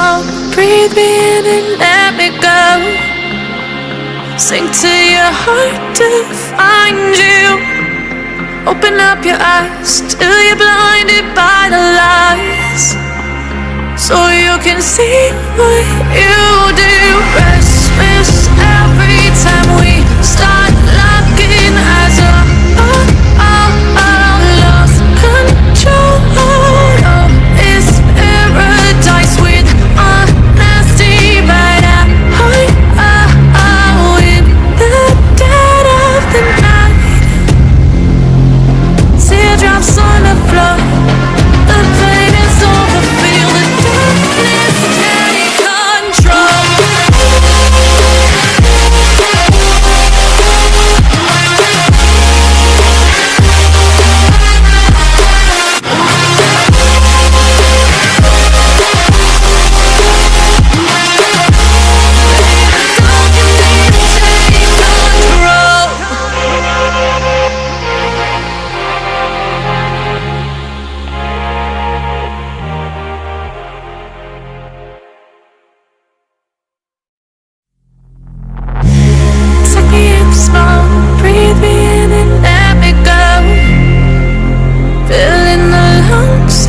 small. Breathe me in and let me go. Sink to your heart to find you. Open up your eyes till you're blinded by the lies, so you can see what you do. Restless every time we start locking eyes. Lost control. Oh, it's paradise with honesty, but in the dead of the night. Teardrops on the floor. The pain is over. Feel the darkness take control.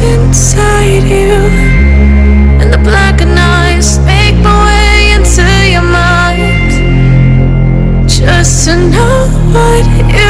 Inside you, and the blackened eyes make my way into your mind, just to know what you